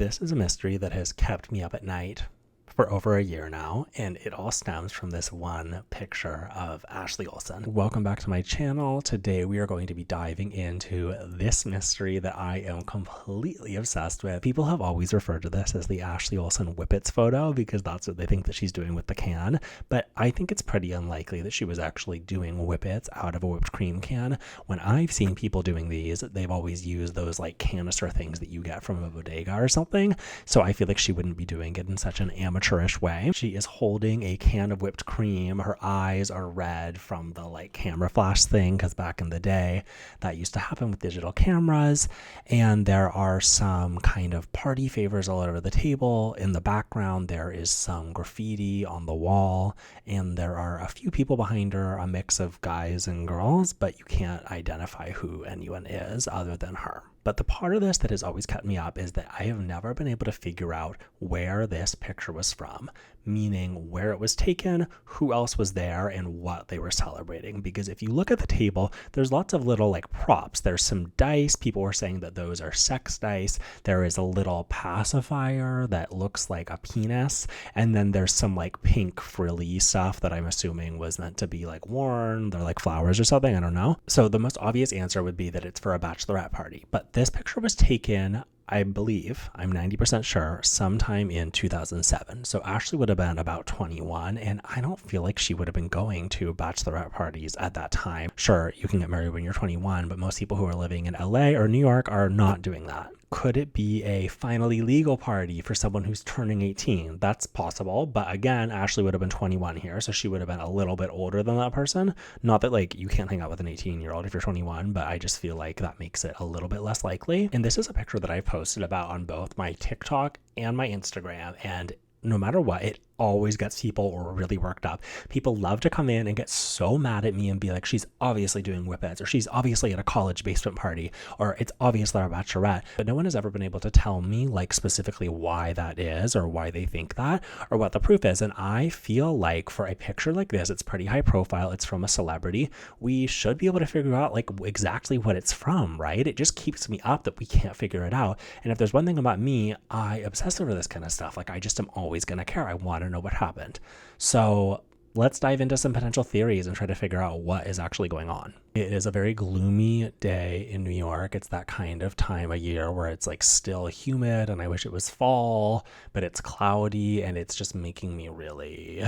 This is a mystery that has kept me up at night for over a year now, and it all stems from this one picture of Ashley Olsen. Welcome back to my channel. Today we are going to be diving into this mystery that I am completely obsessed with. People have always referred to this as the Ashley Olsen Whippets photo because that's what they think that she's doing with the can, but I think it's pretty unlikely that she was actually doing whippets out of a whipped cream can. When I've seen people doing these, they've always used those like canister things that you get from a bodega or something, so I feel like she wouldn't be doing it in such an amateurish way. She is holding a can of whipped cream. Her eyes are red from the like camera flash thing, because back in the day that used to happen with digital cameras. And there are some kind of party favors all over the table. In the background there is some graffiti on the wall, and there are a few people behind her, a mix of guys and girls, but you can't identify who anyone is other than her. But the part of this that has always kept me up is that I have never been able to figure out where this picture was from, meaning where it was taken, who else was there, and what they were celebrating. Because if you look at the table, there's lots of little like props. There's some dice. People were saying that those are sex dice. There is a little pacifier that looks like a penis. And then there's some like pink frilly stuff that I'm assuming was meant to be like worn. They're like flowers or something. I don't know. So the most obvious answer would be that it's for a bachelorette party. But this picture was taken, I believe, I'm 90% sure, sometime in 2007. So Ashley would have been about 21, and I don't feel like she would have been going to bachelorette parties at that time. Sure, you can get married when you're 21, but most people who are living in LA or New York are not doing that. Could it be a finally legal party for someone who's turning 18? That's possible, but again, Ashley would have been 21 here, so she would have been a little bit older than that person. Not that like you can't hang out with an 18-year-old if you're 21, but I just feel like that makes it a little bit less likely. And this is a picture that I've posted about on both my TikTok and my Instagram, and no matter what, it always gets people really worked up. People love to come in and get so mad at me and be like, she's obviously doing whippets, or she's obviously at a college basement party, or it's obviously our bachelorette. But no one has ever been able to tell me like specifically why that is, or why they think that, or what the proof is. And I feel like for a picture like this, it's pretty high profile, it's from a celebrity, we should be able to figure out like exactly what it's from, right? It just keeps me up that we can't figure it out. And if there's one thing about me, I obsess over this kind of stuff. Like I just am always gonna care. I want to know what happened. So let's dive into some potential theories and try to figure out what is actually going on. It is a very gloomy day in New York. It's that kind of time of year where it's like still humid and I wish it was fall, but it's cloudy and it's just making me really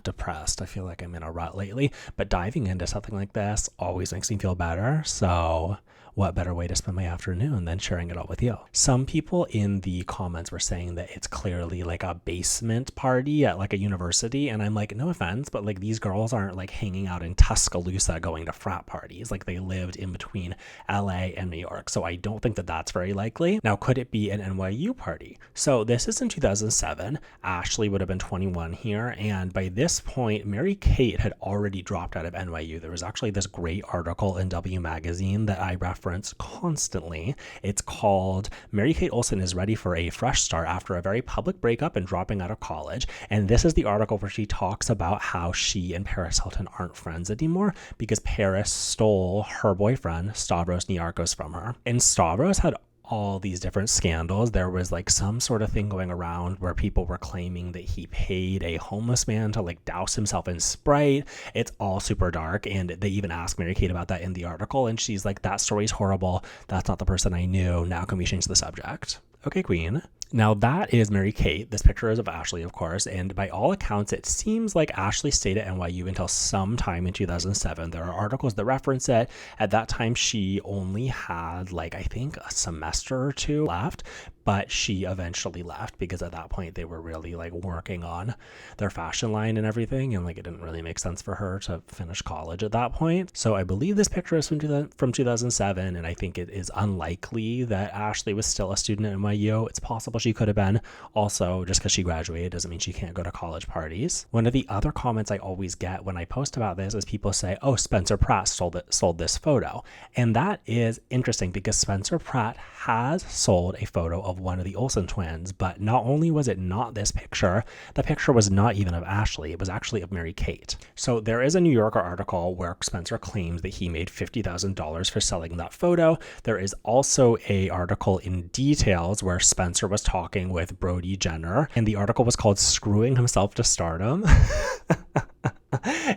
depressed. I feel like I'm in a rut lately, but diving into something like this always makes me feel better. So what better way to spend my afternoon than sharing it all with you? Some people in the comments were saying that it's clearly like a basement party at like a university. And I'm like, no offense, but like these girls aren't like hanging out in Tuscaloosa going to frat parties. Like they lived in between LA and New York. So I don't think that that's very likely. Now, could it be an NYU party? So this is in 2007. Ashley would have been 21 here. And by this point, Mary Kate had already dropped out of NYU. There was actually this great article in W Magazine that I referenced constantly. It's called Mary Kate Olsen is ready for a fresh start after a very public breakup and dropping out of college. And this is the article where she talks about how she and Paris Hilton aren't friends anymore because Paris stole her boyfriend, Stavros Niarchos, from her. And Stavros had all these different scandals. There was like some sort of thing going around where people were claiming that he paid a homeless man to like douse himself in Sprite. It's all super dark, and they even asked Mary Kate about that in the article, and she's like, that story's horrible. That's not the person I knew. Now can we change the subject? Okay, queen. Now that is Mary Kate. This picture is of Ashley, of course, and by all accounts, it seems like Ashley stayed at NYU until sometime in 2007. There are articles that reference it. At that time, she only had like, I think a semester or two left, but she eventually left because at that point they were really like working on their fashion line and everything, and like it didn't really make sense for her to finish college at that point. So I believe this picture is from 2007, and I think it is unlikely that Ashley was still a student at NYU. It's possible she could have been. Also, just because she graduated doesn't mean she can't go to college parties. One of the other comments I always get when I post about this is people say, oh, Spencer Pratt sold this photo. And that is interesting because Spencer Pratt has sold a photo of of one of the Olsen twins. But not only was it not this picture, the picture was not even of Ashley. It was actually of Mary-Kate. So there is a New Yorker article where Spencer claims that he made $50,000 for selling that photo. There is also a article in Details where Spencer was talking with Brody Jenner, and the article was called Screwing Himself to Stardom.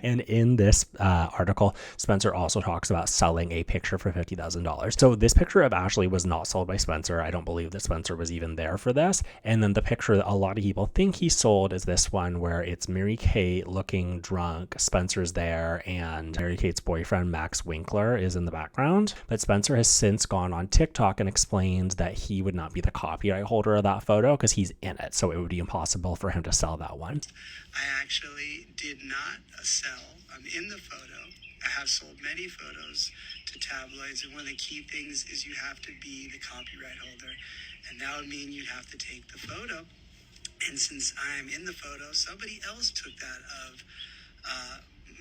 And in this article, Spencer also talks about selling a picture for $50,000. So this picture of Ashley was not sold by Spencer. I don't believe that Spencer was even there for this. And then the picture that a lot of people think he sold is this one where it's Mary-Kate looking drunk. Spencer's there, and Mary-Kate's boyfriend, Max Winkler, is in the background. But Spencer has since gone on TikTok and explained that he would not be the copyright holder of that photo because he's in it. So it would be impossible for him to sell that one. I actually did not sell. I'm in the photo. I have sold many photos to tabloids, and one of the key things is you have to be the copyright holder, and that would mean you'd have to take the photo. And since I'm in the photo, somebody else took that of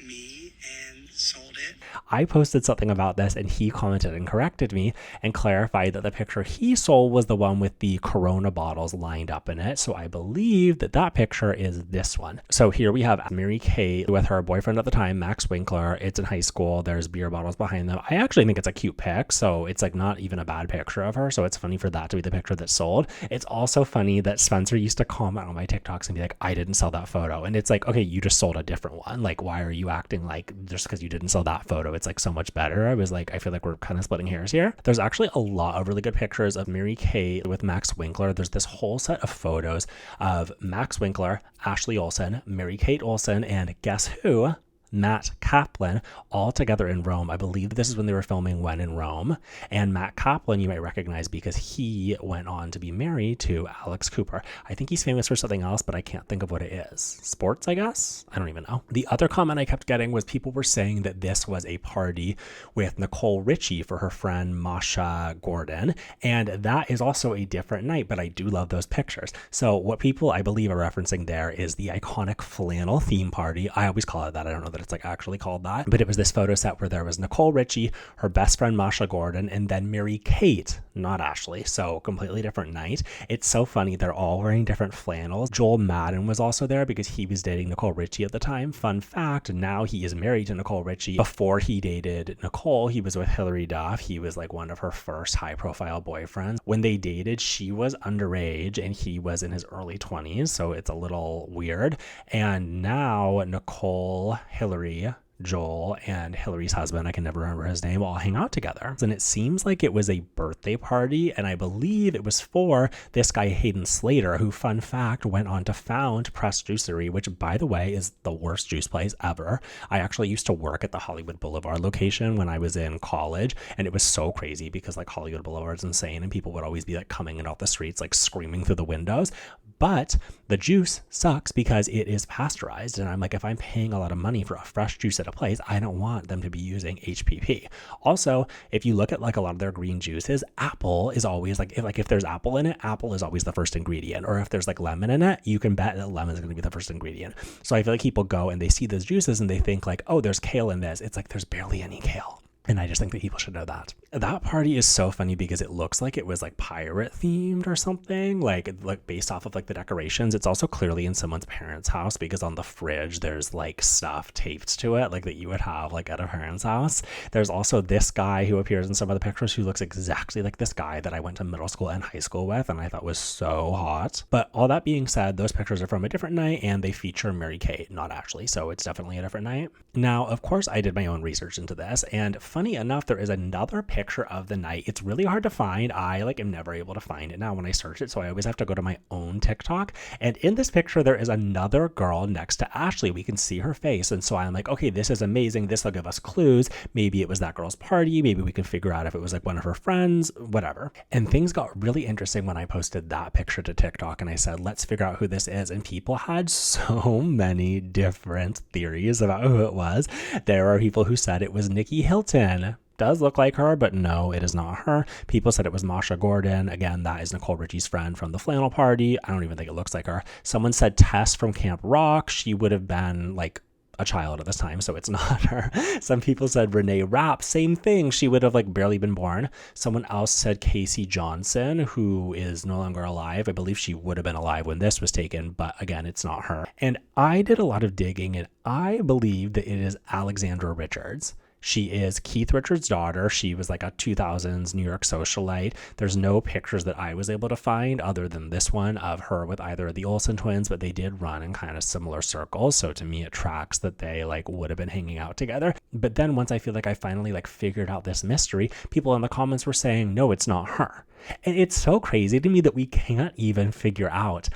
me and sold it. I posted something about this, and he commented and corrected me and clarified that the picture he sold was the one with the Corona bottles lined up in it. So I believe that that picture is this one. So here we have Mary-Kate with her boyfriend at the time, Max Winkler. It's in high school. There's beer bottles behind them. I actually think it's a cute pic, so it's like not even a bad picture of her. So it's funny for that to be the picture that's sold. It's also funny that Spencer used to comment on my TikToks and be like, I didn't sell that photo. And it's like, okay, you just sold a different one. Like, why are you acting like just because you didn't sell that photo it's like so much better? I was like, I feel like we're kind of splitting hairs here. There's actually a lot of really good pictures of Mary-Kate with Max Winkler. There's this whole set of photos of Max Winkler, Ashley Olsen, Mary-Kate Olsen, and guess who? Matt Kaplan, all together in Rome. I believe this is when they were filming When in Rome. And Matt Kaplan you might recognize because he went on to be married to Alex Cooper. I think he's famous for something else, but I can't think of what it is. Sports, I guess? I don't even know. The other comment I kept getting was people were saying that this was a party with Nicole Richie for her friend Masha Gordon. And that is also a different night, but I do love those pictures. So what people, I believe, are referencing there is the iconic flannel theme party. I always call it that. I don't know that it's like actually called that, but it was this photo set where there was Nicole Richie, her best friend Masha Gordon, and then Mary-Kate, not Ashley. So completely different night. It's so funny. They're all wearing different flannels. Joel Madden was also there because he was dating Nicole Richie at the time. Fun fact, now he is married to Nicole Richie. Before he dated Nicole, he was with Hilary Duff. He was like one of her first high profile boyfriends. When they dated, she was underage and he was in his early 20s. So it's a little weird. And now Nicole, Hilary, Joel, and Hillary's husband, I can never remember his name, all hang out together. And it seems like it was a birthday party, and I believe it was for this guy Hayden Slater, who, fun fact, went on to found Press Juicery, which, by the way, is the worst juice place ever. I actually used to work at the Hollywood Boulevard location when I was in college, and it was so crazy because like Hollywood Boulevard's insane, and people would always be like coming in off the streets, like screaming through the windows. But the juice sucks because it is pasteurized, and I'm like, if I'm paying a lot of money for a fresh juice at a place, I don't want them to be using HPP. Also, if you look at like a lot of their green juices, apple is always like if there's apple in it, apple is always the first ingredient. Or if there's like lemon in it, you can bet that lemon is going to be the first ingredient. So I feel like people go and they see those juices and they think like, oh, there's kale in this. It's like there's barely any kale. And I just think that people should know that. That party is so funny because it looks like it was like pirate themed or something, like based off of like the decorations. It's also clearly in someone's parents' house because on the fridge there's like stuff taped to it like that you would have like at a parent's house. There's also this guy who appears in some of the pictures who looks exactly like this guy that I went to middle school and high school with and I thought was so hot. But all that being said, those pictures are from a different night and they feature Mary-Kate, not Ashley. So it's definitely a different night. Now, of course, I did my own research into this, and funny enough, there is another picture of the night. It's really hard to find. I am never able to find it now when I search it, so I always have to go to my own TikTok. And in this picture, there is another girl next to Ashley. We can see her face, and so I'm like, okay, this is amazing. This will give us clues. Maybe it was that girl's party. Maybe we can figure out if it was like one of her friends, whatever. And things got really interesting when I posted that picture to TikTok, and I said, let's figure out who this is. And people had so many different theories about who it was. There are people who said it was Nikki Hilton. Does look like her, but no, it is not her. People said it was Masha Gordon. Again, that is Nicole Richie's friend from the flannel party. I don't even think it looks like her. Someone said Tess from Camp Rock. She would have been like a child at this time, so it's not her. Some people said Renee Rapp, same thing. She would have like barely been born. Someone else said Casey Johnson, who is no longer alive. I believe she would have been alive when this was taken, but again, it's not her. And I did a lot of digging, and I believe that it is Alexandra Richards. She is Keith Richards' daughter. She was like a 2000s New York socialite. There's no pictures that I was able to find other than this one of her with either of the Olsen twins, but they did run in kind of similar circles. So to me, it tracks that they like would have been hanging out together. But then once I feel like I finally like figured out this mystery, people in the comments were saying, no, it's not her. And it's so crazy to me that we can't even figure out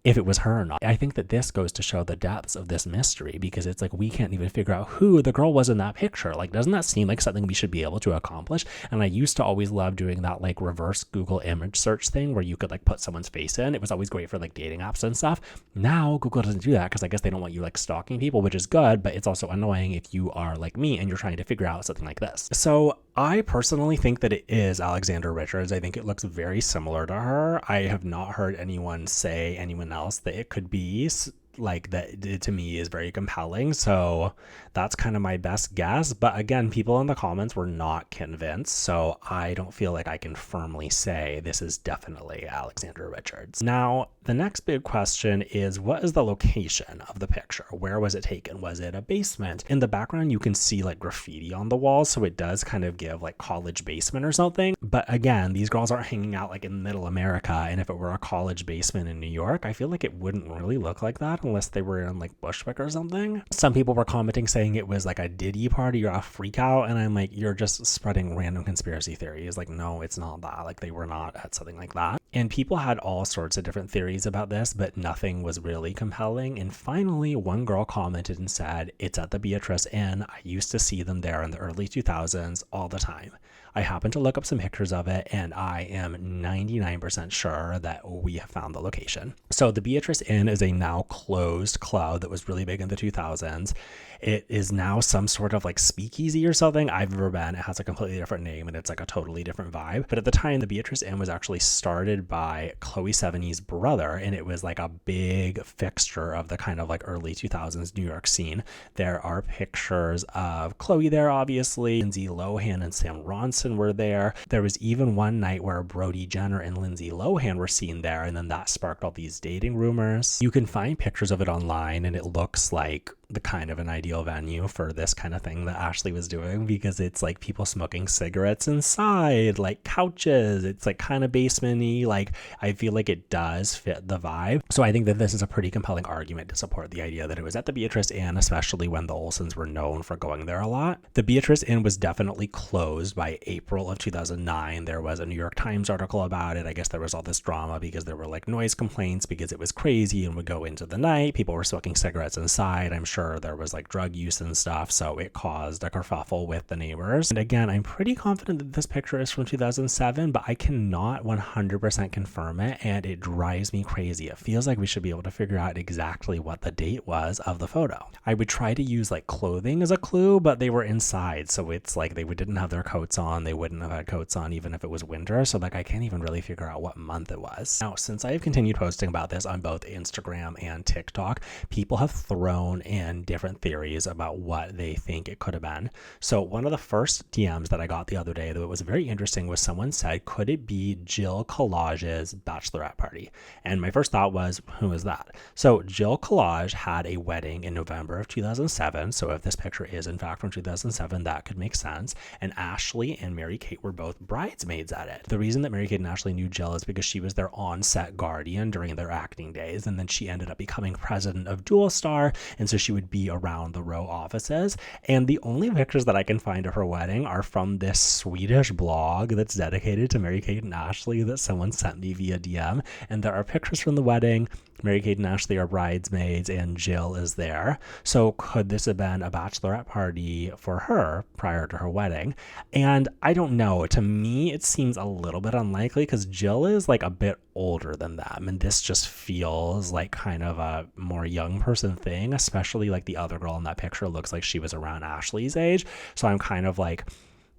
if it was her or not. I think that this goes to show the depths of this mystery, because it's like we can't even figure out who the girl was in that picture. Like, doesn't that seem like something we should be able to accomplish? And I used to always love doing that like reverse Google image search thing where you could like put someone's face in. It was always great for like dating apps and stuff. Now Google doesn't do that because I guess they don't want you like stalking people, which is good, but it's also annoying if you are like me and you're trying to figure out something like this. So I personally think that it is Alexandra Richards. I think it looks very similar to her. I have not heard anyone say anyone else that it could be like that. To me is very compelling, so that's kind of my best guess. But again, people in the comments were not convinced, so I don't feel like I can firmly say this is definitely Alexandra Richards. Now the next big question is, what is the location of the picture? Where was it taken? Was it a basement? In the background you can see like graffiti on the walls, so it does kind of give like college basement or something. But again, these girls aren't hanging out like in middle America, and if it were a college basement in New York, I feel like it wouldn't really look like that unless they were in like Bushwick or something. Some people were commenting saying it was like a Diddy party or a freak out, and I'm like, you're just spreading random conspiracy theories. Like, no, it's not that. Like, they were not at something like that. And people had all sorts of different theories about this, but nothing was really compelling. And finally, one girl commented and said, it's at the Beatrice Inn. I used to see them there in the early 2000s all the time. I happened to look up some pictures of it, and I am 99% sure that we have found the location. So the Beatrice Inn is a now closed club that was really big in the 2000s. It is now some sort of like speakeasy or something. I've never been. It has a completely different name and it's like a totally different vibe. But at the time, the Beatrice Inn was actually started by Chloe Sevigny's brother, and it was like a big fixture of the kind of like early 2000s New York scene. There are pictures of Chloe there, obviously. Lindsay Lohan and Sam Ronson were there. There was even one night where Brody Jenner and Lindsay Lohan were seen there, and then that sparked all these dating rumors. You can find pictures of it online, and it looks like the kind of an ideal venue for this kind of thing that Ashley was doing, because it's like people smoking cigarettes inside, like couches. It's like kind of basement-y. Like, I feel like it does fit the vibe. So I think that this is a pretty compelling argument to support the idea that it was at the Beatrice Inn, especially when the Olsens were known for going there a lot. The Beatrice Inn was definitely closed by April of 2009. There was a New York Times article about it. I guess there was all this drama because there were like noise complaints because it was crazy and would go into the night. People were smoking cigarettes inside. I'm sure there was like drug use and stuff, so it caused a kerfuffle with the neighbors. And again, I'm pretty confident that this picture is from 2007, but I cannot 100% confirm it, and it drives me crazy. It feels like we should be able to figure out exactly what the date was of the photo. I would try to use like clothing as a clue, but they were inside, so it's like they didn't have their coats on. They wouldn't have had coats on even if it was winter, so like I can't even really figure out what month it was. Now, since I have continued posting about this on both Instagram and TikTok, people have thrown in different theories about what they think it could have been. So one of the first DMs that I got the other day that was very interesting was someone said, could it be Jill Collage's bachelorette party? And my first thought was, who is that? So Jill Collage had a wedding in November of 2007. So if this picture is in fact from 2007, that could make sense. And Ashley and Mary-Kate were both bridesmaids at it. The reason that Mary-Kate and Ashley knew Jill is because she was their on-set guardian during their acting days. And then she ended up becoming president of Dual Star. And so she would be around the row offices. And the only pictures that I can find of her wedding are from this Swedish blog that's dedicated to Mary-Kate and Ashley that someone sent me via DM. And there are pictures from the wedding. Mary-Kate and Ashley are bridesmaids and Jill is there. So could this have been a bachelorette party for her prior to her wedding? And I don't know. To me, it seems a little bit unlikely because Jill is like a bit older than them. And this just feels like kind of a more young person thing, especially like the other girl in that picture looks like she was around Ashley's age. So I'm kind of like,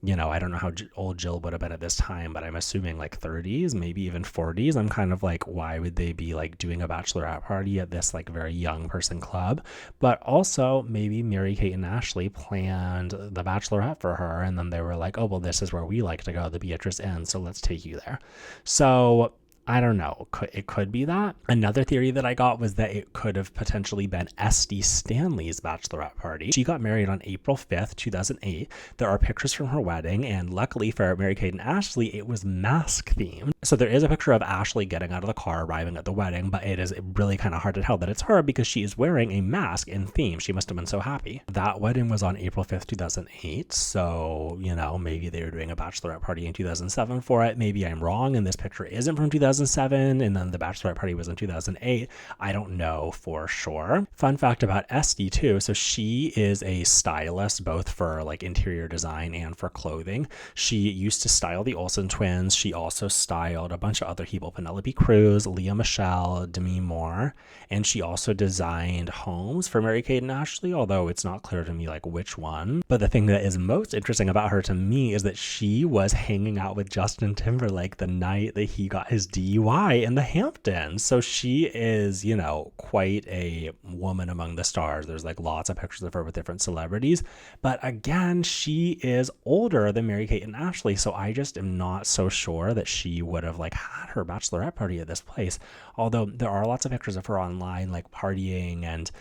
you know, I don't know how old Jill would have been at this time, but I'm assuming like 30s, maybe even 40s. I'm kind of like, why would they be like doing a bachelorette party at this like very young person club? But also maybe Mary-Kate and Ashley planned the bachelorette for her, and then they were like, oh, well, this is where we like to go, the Beatrice Inn, so let's take you there. So I don't know. It could be that. Another theory that I got was that it could have potentially been Esty Stanley's bachelorette party. She got married on April 5th, 2008. There are pictures from her wedding, and luckily for Mary-Kate and Ashley, it was mask themed. So there is a picture of Ashley getting out of the car, arriving at the wedding, but it is really kind of hard to tell that it's her because she is wearing a mask in theme. She must have been so happy. That wedding was on April 5th, 2008. So, you know, maybe they were doing a bachelorette party in 2007 for it. Maybe I'm wrong and this picture isn't from 2007 and then the bachelorette party was in 2008. I don't know for sure. Fun fact about Esty too. So she is a stylist both for like interior design and for clothing. She used to style the Olsen twins. She also styled a bunch of other people, Penelope Cruz, Leah Michelle, Demi Moore, and she also designed homes for Mary-Kate and Ashley, although it's not clear to me like which one. But the thing that is most interesting about her to me is that she was hanging out with Justin Timberlake the night that he got his DUI in the Hamptons. So she is, you know, quite a woman among the stars. There's like lots of pictures of her with different celebrities. But again, she is older than Mary-Kate and Ashley. So I just am not so sure that she would have like had her bachelorette party at this place. Although there are lots of pictures of her online, like partying and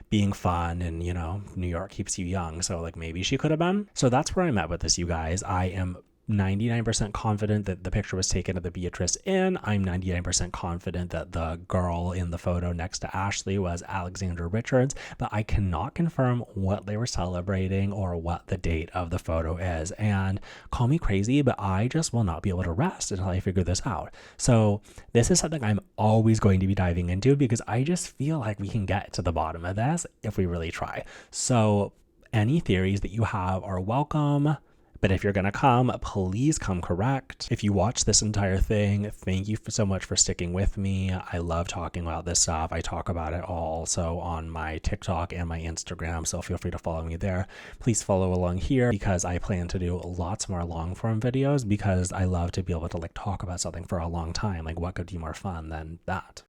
being fun, and you know, New York keeps you young, so like maybe she could have been. So that's where I'm at with this, you guys. I am 99% confident that the picture was taken at the Beatrice Inn. I'm 99% confident that the girl in the photo next to Ashley was Alexandra Richards, but I cannot confirm what they were celebrating or what the date of the photo is. And call me crazy, but I just will not be able to rest until I figure this out. So this is something I'm always going to be diving into because I just feel like we can get to the bottom of this if we really try. So any theories that you have are welcome. But if you're going to come, please come correct. If you watch this entire thing, thank you so much for sticking with me. I love talking about this stuff. I talk about it also on my TikTok and my Instagram, so feel free to follow me there. Please follow along here because I plan to do lots more long form videos because I love to be able to like talk about something for a long time. Like what could be more fun than that?